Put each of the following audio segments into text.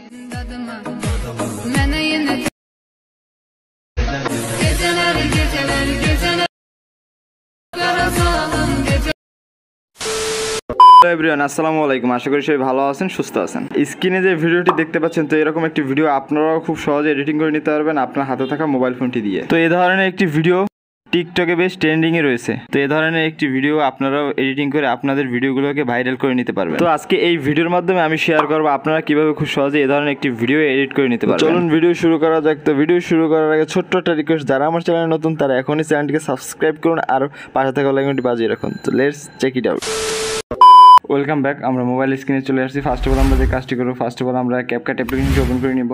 Everyone আসসালামু আলাইকুম, আশা করি সবাই ভালো আছেন, সুস্থ আছেন। স্ক্রিনে যে ভিডিওটি দেখতে পাচ্ছেন, তো এরকম একটি ভিডিও আপনারাও খুব সহজে এডিটিং করে নিতে পারবেন আপনার হাতে থাকা মোবাইল ফোনটি দিয়ে। তো এই ধরনের একটি ভিডিও টিকটকে বেশ ট্রেন্ডিংয়ে রয়েছে। তো এই ধরনের একটি ভিডিও আপনারাও এডিটিং করে আপনাদের ভিডিওগুলোকে ভাইরাল করে নিতে পারবেন। তো আজকে এই ভিডিওর মাধ্যমে আমি শেয়ার করবো আপনারা কিভাবে খুব সহজে এই ধরনের একটি ভিডিও এডিট করে নিতে পারবেন। চলুন ভিডিও শুরু করা যাক। তো ভিডিও শুরু করার আগে ছোট্ট একটা রিকোয়েস্ট, যারা আমার চ্যানেলে নতুন তারা এখনই চ্যানেলটিকে সাবস্ক্রাইব করুন আর পাশে থাকা বেল আইকনটি বাজিয়ে রাখুন। তো let's check it out. Welcome back. আমরা মোবাইল স্ক্রিনে চলে আসছি। ফার্স্ট অফ অল আমরা যে কাজটি করবো, ফার্স্ট অফ অল আমরা ক্যাপকাট অ্যাপ্লিকেশনটি ওপেন করে নিব।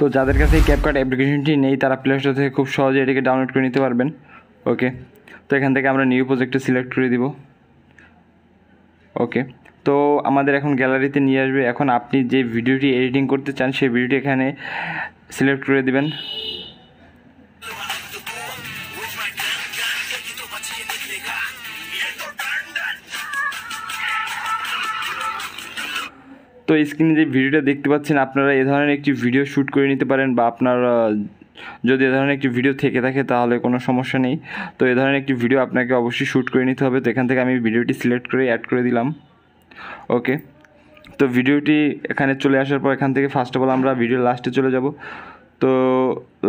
তো যাদের কাছে এই ক্যাপকাট অ্যাপ্লিকেশনটি নেই তারা প্লে স্টোর থেকে খুব সহজে এটিকে ডাউনলোড করে নিতে পারবেন। ওকে, তো এখান থেকে আমরা নিউ প্রজেক্টে সিলেক্ট করে দিব। ওকে, তো আমাদের এখন গ্যালারিতে নিয়ে আসবে। এখন আপনি যে ভিডিওটি এডিটিং করতে চান সেই ভিডিওটি এখানে সিলেক্ট করে দিবেন। তো স্ক্রিনে যে ভিডিওটা দেখতে পাচ্ছেন, আপনারা এ ধরনের একটি ভিডিও শ্যুট করে নিতে পারেন, বা আপনার যদি এ ধরনের একটি ভিডিও থেকে থাকে তাহলে কোনো সমস্যা নেই। তো এ ধরনের একটি ভিডিও আপনাকে অবশ্যই শ্যুট করে নিতে হবে। তো এখান থেকে আমি ভিডিওটি সিলেক্ট করে অ্যাড করে দিলাম। ওকে, তো ভিডিওটি এখানে চলে আসার পর এখান থেকে ফার্স্ট অফ অল আমরা ভিডিও লাস্টে চলে যাব। তো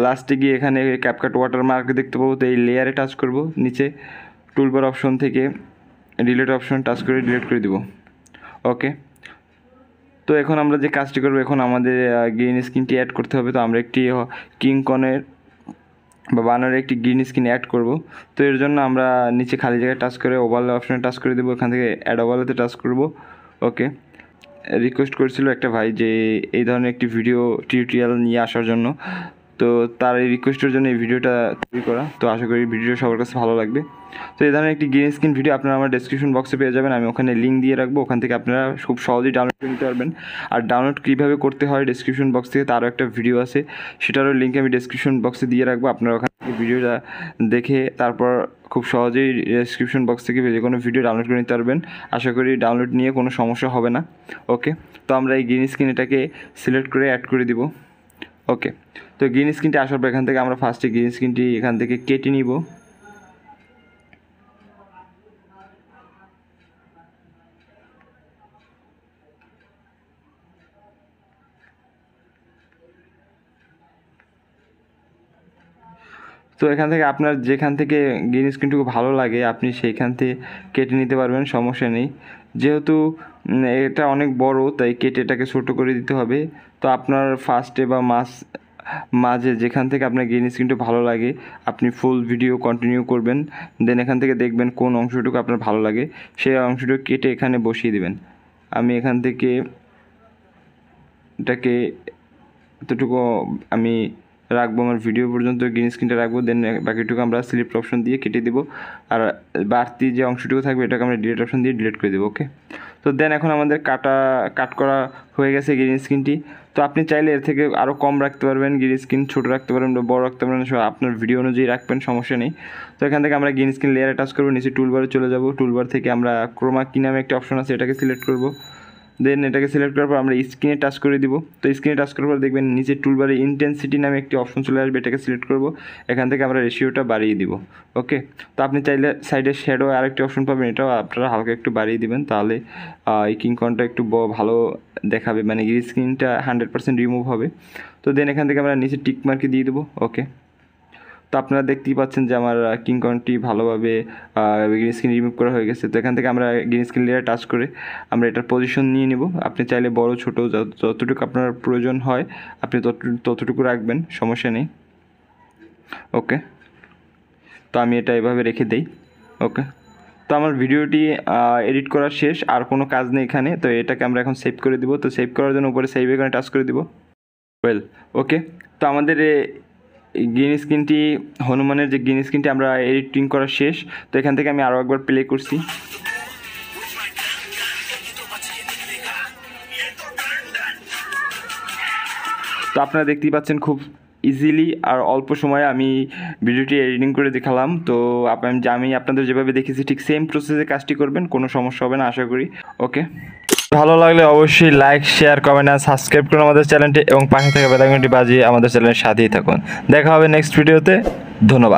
লাস্টে গিয়ে এখানে ক্যাপকাট ওয়াটারমার্ক দেখতে পাবো। তো এই লেয়ারে টাচ করব, নিচে টুলবার অপশন থেকে ডিলিট অপশন টাচ করে ডিলিট করে দিব। ওকে, তো এখন আমরা যে কাজটি করবো, এখন আমাদের গ্রিন স্ক্রিনটি অ্যাড করতে হবে। তো আমরা একটি কিংকনের বা বানরের একটি গ্রিন স্ক্রিন অ্যাড করব। তো এর জন্য আমরা নিচে খালি জায়গায় টাচ করে ওভারলে অপশনে টাচ করে দেবো। এখান থেকে অ্যাড ওভারলেতে টাচ করব। ওকে, রিকোয়েস্ট করেছিল একটা ভাই যে এই ধরনের একটি ভিডিও টিউটোরিয়াল নিয়ে আসার জন্য, তো তার এই রিকোয়েস্টের জন্য এই ভিডিওটা তৈরি করা। তো আশা করি ভিডিওটা সবার কাছে ভালো লাগবে। তো এই ধরনের একটি গ্রিন স্ক্রিন ভিডিও আপনারা আমার ডেসক্রিপশন বক্সে পেয়ে যাবেন। আমি ওখানে লিঙ্ক দিয়ে রাখবো, ওখান থেকে আপনারা খুব সহজেই ডাউনলোড করে নিতে পারবেন। আর ডাউনলোড কীভাবে করতে হয় ডেসক্রিপশন বক্স থেকে তারও একটা ভিডিও আছে, সেটারও লিঙ্ক আমি ডেসক্রিপশন বক্সে দিয়ে রাখবো। আপনারা ওখান থেকে ভিডিওটা দেখে তারপর খুব সহজেই ডেসক্রিপশন বক্স থেকে যে কোনো ভিডিও ডাউনলোড করে নিতে পারবেন। আশা করি ডাউনলোড নিয়ে কোনো সমস্যা হবে না। ওকে, তো আমরা এই গ্রিন স্ক্রিন এটাকে সিলেক্ট করে অ্যাড করে দিব। ওকে, তো গ্রিন স্ক্রিনটি আসার পর এখান থেকে আমরা ফার্স্টে গ্রিন স্ক্রিনটি এখান থেকে কেটে নিব। তো এখান থেকে আপনার যেখান থেকে গ্রিন স্ক্রিনটুকু ভালো লাগে আপনি সেইখান থেকে কেটে নিতে পারবেন, সমস্যা নেই। যেহেতু এটা অনেক বড় তাই কেটে এটাকে ছোটো করে দিতে হবে। তো আপনার ফার্স্টে বা মাঝে যেখান থেকে আপনার গ্রিন স্ক্রিনটা ভালো লাগে আপনি ফুল ভিডিও কন্টিনিউ করবেন। দেন এখান থেকে দেখবেন কোন অংশটুকু আপনার ভালো লাগে, সেই অংশটুকু কেটে এখানে বসিয়ে দিবেন। আমি এখান থেকে এটাকে এতটুকু আমি রাখবো, আমার ভিডিও পর্যন্ত গ্রিন স্ক্রিনটা রাখবো। দেন বাকিটুকু আমরা সিলেক্ট অপশন দিয়ে কেটে দেবো, আর বাড়তি যে অংশটুকু থাকবে এটাকে আমরা ডিলিট অপশন দিয়ে ডিলিট করে দেবো। ওকে, তো দেন এখন আমাদের কাট করা হয়ে গেছে গ্রিন স্ক্রিনটি। তো আপনি চাইলে এর থেকে আরও কম রাখতে পারবেন, গ্রিন স্ক্রিন ছোটো রাখতে পারবেন বা বড় রাখতে পারবেন, আপনার ভিডিও অনুযায়ী রাখবেন, সমস্যা নেই। তো এখান থেকে আমরা গ্রিন স্ক্রিন লেয়ারে টাচ করবো, নিচে টুলবারে চলে যাব। টুলবার থেকে আমরা ক্রোমা কি নামে একটা অপশন আছে এটাকে সিলেক্ট করব। দেন এটাকে সিলেক্ট করার পর আমরা স্ক্রিনে টাচ করে দিব। তো স্ক্রিনে টাচ করার পর দেখবেন নিচে টুলবারে ইন্টেন্সিটি নামে একটি অপশন চলে আসবে, এটাকে সিলেক্ট করব। এখান থেকে আমরা রেশিওটা বাড়িয়ে দিব। ওকে, তো আপনি চাইলে সাইডে শ্যাডো আরেকটি অপশন পাবেন, এটাও আপনারা হালকা একটু বাড়িয়ে দিবেন, তাহলে এই কিংকনটা একটু ভালো দেখাবে, মানে গ্রিন স্ক্রিনটা 100% রিমুভ হবে। তো দেন এখান থেকে আমরা নিচে টিক মার্কে দিয়ে দেবো। ওকে, তো আপনারা দেখতেই পাচ্ছেন যে আমার কিংকনটি ভালোভাবে গ্রিন স্ক্রিন রিমুভ করা হয়ে গেছে। তো এখান থেকে আমরা গ্রিন স্ক্রিন লেয়ার টাচ করে আমরা এটার পজিশন নিয়ে নেব। আপনি চাইলে বড় ছোটো যতটুকু আপনার প্রয়োজন হয় আপনি ততটুকু রাখবেন, সমস্যা নেই। ওকে, তো আমি এটা এভাবে রেখে দেই। ওকে, তো আমার ভিডিওটি এডিট করা শেষ, আর কোনো কাজ নেই এখানে। তো এটাকে আমরা এখন সেভ করে দিব। তো সেভ করার জন্য উপরে সেভ এখানে টাচ করে দিব। ওকে, তো আমাদের গ্রিন স্ক্রিনটি হনুমানের যে গ্রিন স্ক্রিনটি আমরা এডিটিং করা শেষ। তো এখান থেকে আমি আরও একবার প্লে করছি। তো আপনারা দেখতেই পাচ্ছেন খুব ইজিলি আর অল্প সময়ে আমি ভিডিওটি এডিটিং করে দেখালাম। তো আমি আপনাদের যেভাবে দেখেছি ঠিক সেম প্রসেসে কাজটি করবেন, কোনো সমস্যা হবে না আশা করি। ওকে। ভালো লাগলে অবশ্যই লাইক, শেয়ার, কমেন্ট আর সাবস্ক্রাইব করুন আমাদের চ্যানেলটি এবং পাশে থাকা বেল আইকনটি বাজিয়ে আমাদের চ্যানেলের সাথেই থাকুন। দেখা হবে নেক্সট ভিডিওতে। ধন্যবাদ।